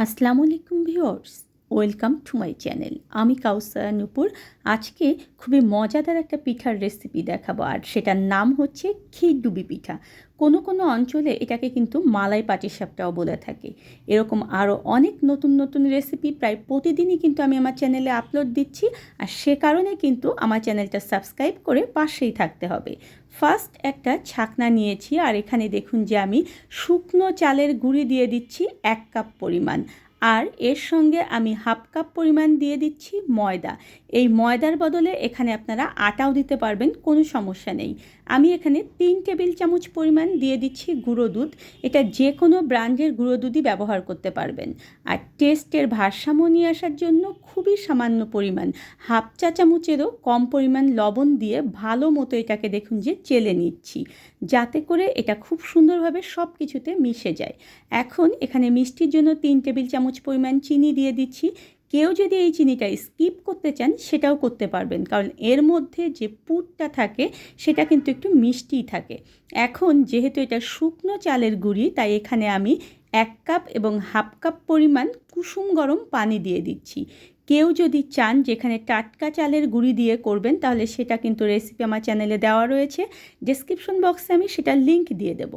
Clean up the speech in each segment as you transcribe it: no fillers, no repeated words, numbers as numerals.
আসসালামু আলাইকুম viewers, welcome to my channel. আমি কাউসার নূপুর। আজকে খুবই মজাদার একটা পিঠার রেসিপি দেখাবো, আর সেটার নাম হচ্ছে ক্ষীরডুবি পিঠা। কোনো কোনো অঞ্চলে এটাকে কিন্তু মালাই পাটিসাপটাও বলে থাকে। এরকম আরও অনেক নতুন নতুন রেসিপি প্রায় প্রতিদিনই কিন্তু আমি আমার চ্যানেলে আপলোড দিচ্ছি, আর সে কারণে কিন্তু আমার চ্যানেলটা সাবস্ক্রাইব করে পাশেই থাকতে হবে। ফার্স্ট একটা ছাকনা নিয়েছি, আর এখানে দেখুন যে আমি শুকনো চালের গুঁড়ি দিয়ে দিচ্ছি 1 কাপ পরিমাণ, আর এর সঙ্গে আমি হাফ কাপ পরিমাণ দিয়ে দিচ্ছি ময়দা। এই ময়দার বদলে এখানে আপনারা আটাও দিতে পারবেন, কোনো সমস্যা নেই। আমি এখানে 3 টেবিল চামচ পরিমাণ দিয়ে দিচ্ছি গুঁড়ো দুধ। এটা যে কোনো ব্র্যান্ডের গুঁড়ো দুধই ব্যবহার করতে পারবেন। আর টেস্টের ভারসাম্য নিয়ে আসার জন্য খুবই সামান্য পরিমাণ, হাফ চা চামচেরও কম পরিমাণ লবণ দিয়ে ভালো মতো এটাকে দেখুন যে চেলে নিচ্ছি, যাতে করে এটা খুব সুন্দরভাবে সব কিছুতে মিশে যায়। এখন এখানে মিষ্টির জন্য 3 টেবিল চামচ পরিমাণ চিনি দিয়ে দিচ্ছি। কেউ যদি এই চিনিটা স্কিপ করতে চান সেটাও করতে পারবেন, কারণ এর মধ্যে যে পুরটা থাকে সেটা কিন্তু একটু মিষ্টিই থাকে। এখন যেহেতু এটা শুকনো চালের গুঁড়ি, তাই এখানে আমি 1 কাপ এবং হাফ কাপ পরিমাণ কুসুম গরম পানি দিয়ে দিচ্ছি। কেউ যদি চান যেখানে টাটকা চালের গুঁড়ি দিয়ে করবেন, তাহলে সেটা কিন্তু রেসিপি আমার চ্যানেলে দেওয়া রয়েছে, ডেসক্রিপশন বক্সে আমি সেটার লিঙ্ক দিয়ে দেব।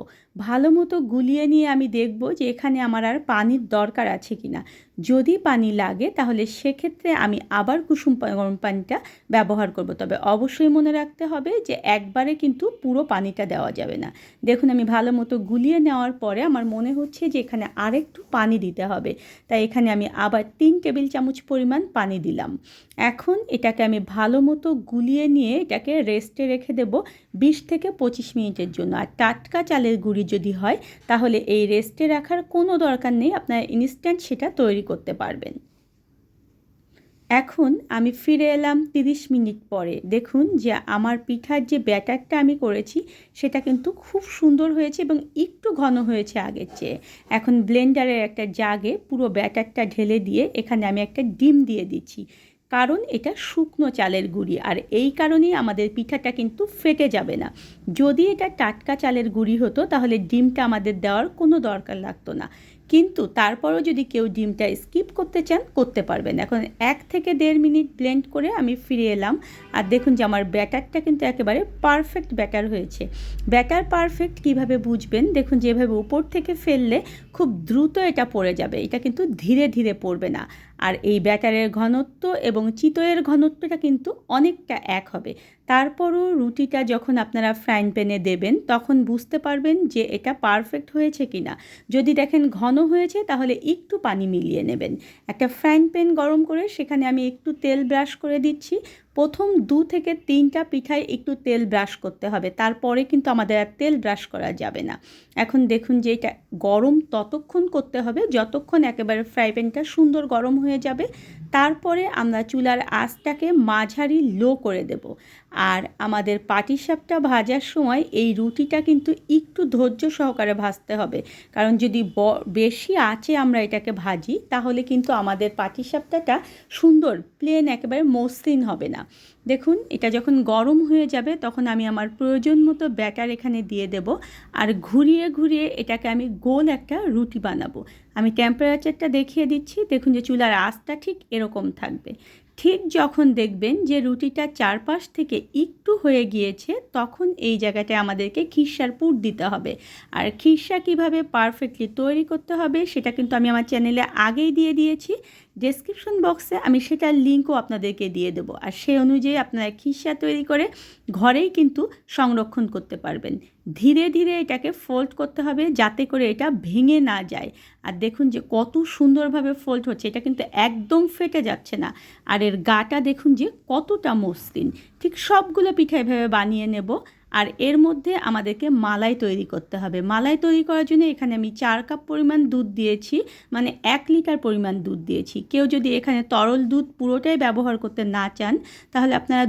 ভালো মতো গুলিয়ে নিয়ে আমি দেখব যে এখানে আমার আর পানির দরকার আছে কি না। যদি পানি লাগে তাহলে সেক্ষেত্রে আমি আবার কুসুম গরম পানিটা ব্যবহার করব, তবে অবশ্যই মনে রাখতে হবে যে একবারে কিন্তু পুরো পানিটা দেওয়া যাবে না। দেখুন আমি ভালো মতো গুলিয়ে নেওয়ার পরে আমার মনে হচ্ছে যে এখানে আরেকটু পানি দিতে হবে, তাই এখানে আমি আবার 3 টেবিল চামচ পরিমাণ পানি দিলাম। এখন এটাকে আমি ভালো মতো গুলিয়ে নিয়ে এটাকে রেস্টে রেখে দেব 20 থেকে 25 মিনিটের জন্য। আর টাটকা চালের গুঁড়ি যদি হয় তাহলে এই রেস্টে রাখার কোনো দরকার নেই, আপনারা ইনস্ট্যান্ট সেটা তৈরি করতে পারবেন। এখন আমি ফিরে এলাম 30 মিনিট পরে। দেখুন যে আমার পিঠার যে ব্যাটারটা আমি করেছি সেটা কিন্তু খুব সুন্দর হয়েছে এবং একটু ঘন হয়েছে আগের চেয়ে। এখন ব্লেন্ডারের একটা জাগে পুরো ব্যাটারটা ঢেলে দিয়ে এখানে আমি একটা ডিম দিয়ে দিচ্ছি, কারণ এটা শুকনো চালের গুঁড়ি, আর এই কারণেই আমাদের পিঠাটা কিন্তু ফেটে যাবে না। যদি এটা টাটকা চালের গুঁড়ি হতো তাহলে ডিমটা আমাদের দেওয়ার কোনো দরকার লাগতো না, কিন্তু তারপরও যদি কেউ ডিমটা স্কিপ করতে চান করতে পারবেন। এখন 1 থেকে 1.5 মিনিট ব্লেন্ড করে আমি ফিরে এলাম, আর দেখুন যে আমার ব্যাটারটা কিন্তু একেবারে পারফেক্ট ব্যাটার হয়েছে। ব্যাটার পারফেক্ট কিভাবে বুঝবেন, দেখুন যেভাবে উপর থেকে ফেললে খুব দ্রুত এটা পড়ে যাবে, এটা কিন্তু ধীরে ধীরে পড়বে না। আর এই ব্যাটারের ঘনত্ব এবং চিতইয়ের ঘনত্বটা কিন্তু অনেকটা এক হবে। তারপরও রুটিটা যখন আপনারা ফ্রাইং প্যানে দেবেন তখন বুঝতে পারবেন যে এটা পারফেক্ট হয়েছে কি না। যদি দেখেন ঘন হয়েছে তাহলে একটু পানি মিলিয়ে নেবেন। একটা ফ্রাইং প্যান গরম করে সেখানে আমি একটু তেল ব্রাশ করে দিচ্ছি। প্রথম 2 থেকে 3টা পিঠায় একটু তেল ব্রাশ করতে হবে, তারপরে কিন্তু আমাদের আর তেল ব্রাশ করা যাবে না। এখন দেখুন যে এটা গরম ততক্ষণ করতে হবে যতক্ষণ একেবারে ফ্রাই প্যানটা সুন্দর গরম হয়ে যাবে। তারপরে আমরা চুলার আঁচটাকে মাঝারি লো করে দেব। আর আমাদের পাটিসাপটা ভাজার সময় এই রুটিটা কিন্তু একটু ধৈর্য সহকারে ভাজতে হবে, কারণ যদি বেশি আঁচে আমরা এটাকে ভাজি তাহলে কিন্তু আমাদের পাটিসাপটাটা সুন্দর প্লেন একেবারে মসৃণ হবে না। দেখুন এটা যখন গরম হয়ে যাবে তখন আমি আমার প্রয়োজন মতো ব্যাটার এখানে দিয়ে দেব, আর ঘুরিয়ে ঘুরিয়ে এটাকে আমি গোল একটা রুটি বানাবো। আমি টেম্পারেচারটা দেখিয়ে দিচ্ছি, দেখুন যে চুলার আঁচটা ঠিক এরকম থাকবে। ঠিক যখন দেখবেন যে রুটিটা চারপাশ থেকে একটু হয়ে গিয়েছে তখন এই জায়গাটায় আমাদেরকে খিরসার পুর দিতে হবে। আর খিরসা কীভাবে পারফেক্টলি তৈরি করতে হবে সেটা কিন্তু আমি আমার চ্যানেলে আগেই দিয়ে দিয়েছি, ডেসক্রিপশন বক্সে আমি সেটার লিঙ্কও আপনাদেরকে দিয়ে দেবো। আর সেই অনুযায়ী আপনারা খিরসা তৈরি করে ঘরেই কিন্তু সংরক্ষণ করতে পারবেন। ধীরে ধীরে এটাকে ফোল্ড করতে হবে যাতে করে এটা ভেঙে না যায়। আর দেখুন যে কত সুন্দরভাবে ফোল্ড হচ্ছে, এটা কিন্তু একদম ফেটে যাচ্ছে না। আর এর গাটা দেখুন যে কতটা মসৃণ। ঠিক সবগুলো পিঠা এভাবে বানিয়ে নেব। আর এর মধ্যে আমাদেরকে মালাই তৈরি করতে হবে। মালাই তৈরি করার জন্য এখানে আমি 4 কাপ পরিমাণ দুধ দিয়েছি, মানে 1 লিটার পরিমাণ দুধ দিয়েছি। কেউ যদি এখানে তরল দুধ পুরোটাই ব্যবহার করতে না চান তাহলে আপনারা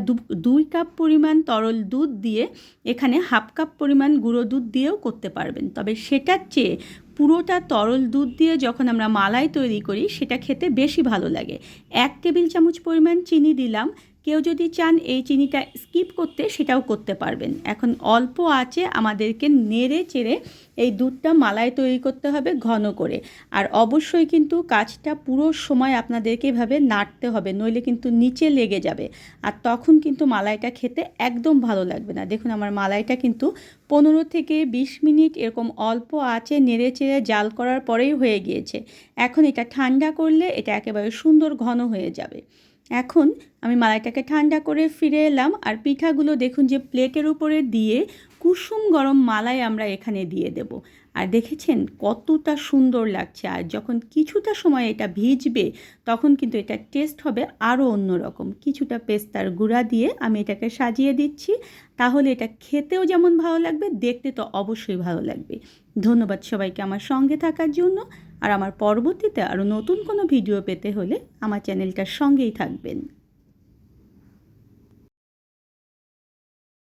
2 কাপ পরিমাণ তরল দুধ দিয়ে এখানে হাফ কাপ পরিমাণ গুঁড়ো দুধ দিয়েও করতে পারবেন। তবে সেটার চেয়ে পুরোটা তরল দুধ দিয়ে যখন আমরা মালাই তৈরি করি সেটা খেতে বেশি ভালো লাগে। 1 টেবিল চামচ পরিমাণ চিনি দিলাম, কেউ যদি চান এই চিনিটা স্কিপ করতে সেটাও করতে পারবেন। এখন অল্প আঁচে আমাদেরকে নেড়ে চেড়ে এই দুধটা মালাই তৈরি করতে হবে ঘন করে। আর অবশ্যই কিন্তু কাজটা পুরো সময় আপনাদেরকে এভাবে নাড়তে হবে, নইলে কিন্তু নিচে লেগে যাবে, আর তখন কিন্তু মালাইটা খেতে একদম ভালো লাগবে না। দেখুন আমার মালাইটা কিন্তু 15 থেকে 20 মিনিট এরকম অল্প আঁচে নেড়ে চেড়ে জাল করার পরেই হয়ে গিয়েছে। এখন এটা ঠান্ডা করলে এটা একেবারে সুন্দর ঘন হয়ে যাবে। এখন আমি মালাইটাকে ঠান্ডা করে ফিরে এলাম, আর পিঠাগুলো দেখুন যে প্লেটের উপরে দিয়ে কুসুম গরম মালাই আমরা এখানে দিয়ে দেব। আর দেখেছেন কতটা সুন্দর লাগছে, আর যখন কিছুটা সময় এটা ভিজবে তখন কিন্তু এটার টেস্ট হবে আরও অন্যরকম। কিছুটা পেস্তার গুঁড়া দিয়ে আমি এটাকে সাজিয়ে দিচ্ছি, তাহলে এটা খেতেও যেমন ভালো লাগবে, দেখতে তো অবশ্যই ভালো লাগবে। ধন্যবাদ সবাইকে আমার সঙ্গে থাকার জন্য। আর আমার পরবর্তীতে আরও নতুন কোনো ভিডিও পেতে হলে আমার চ্যানেলটার সঙ্গেই থাকবেন।